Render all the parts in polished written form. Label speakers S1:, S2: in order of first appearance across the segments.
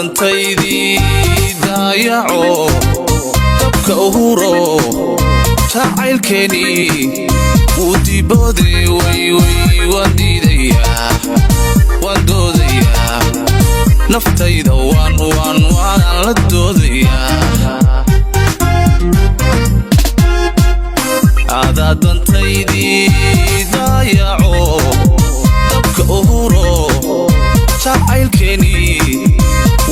S1: دنتيدي ضايعو dabka uhuro jacaylkeeni udibode way waan doodaya naftayda waan la doodaya ada dantaydi daayaco dabka uhuro jacaylkeeni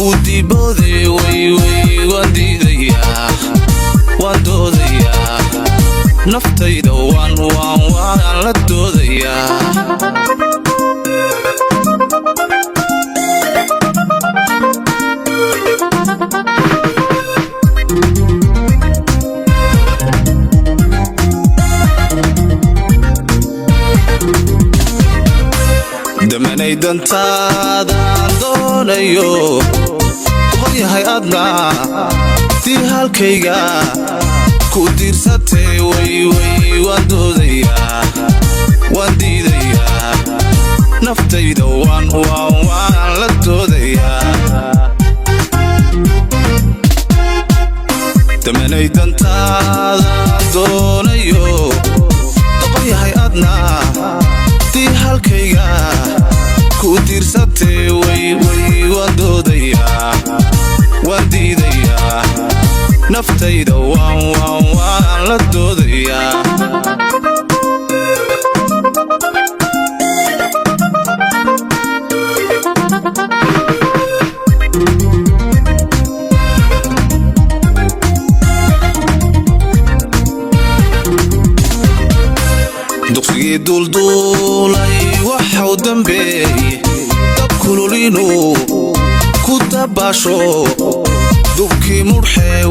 S1: udibode way waan doodaya naftayda waan la doodaya damanay dantaada doonayo hoyahay adna tii halkayga ku diirsatay way waan doodaya waan diidaya naftayda waan la doodaya damanay dantaada doonayo hoyahay adna tii halkayga ku diirsatay way waan doodaya waan diidaya naftayda waan la doodaya dugsigii duulduulay waxau dambeeyey dab kululinu ku dabaasho dubkii mudhxee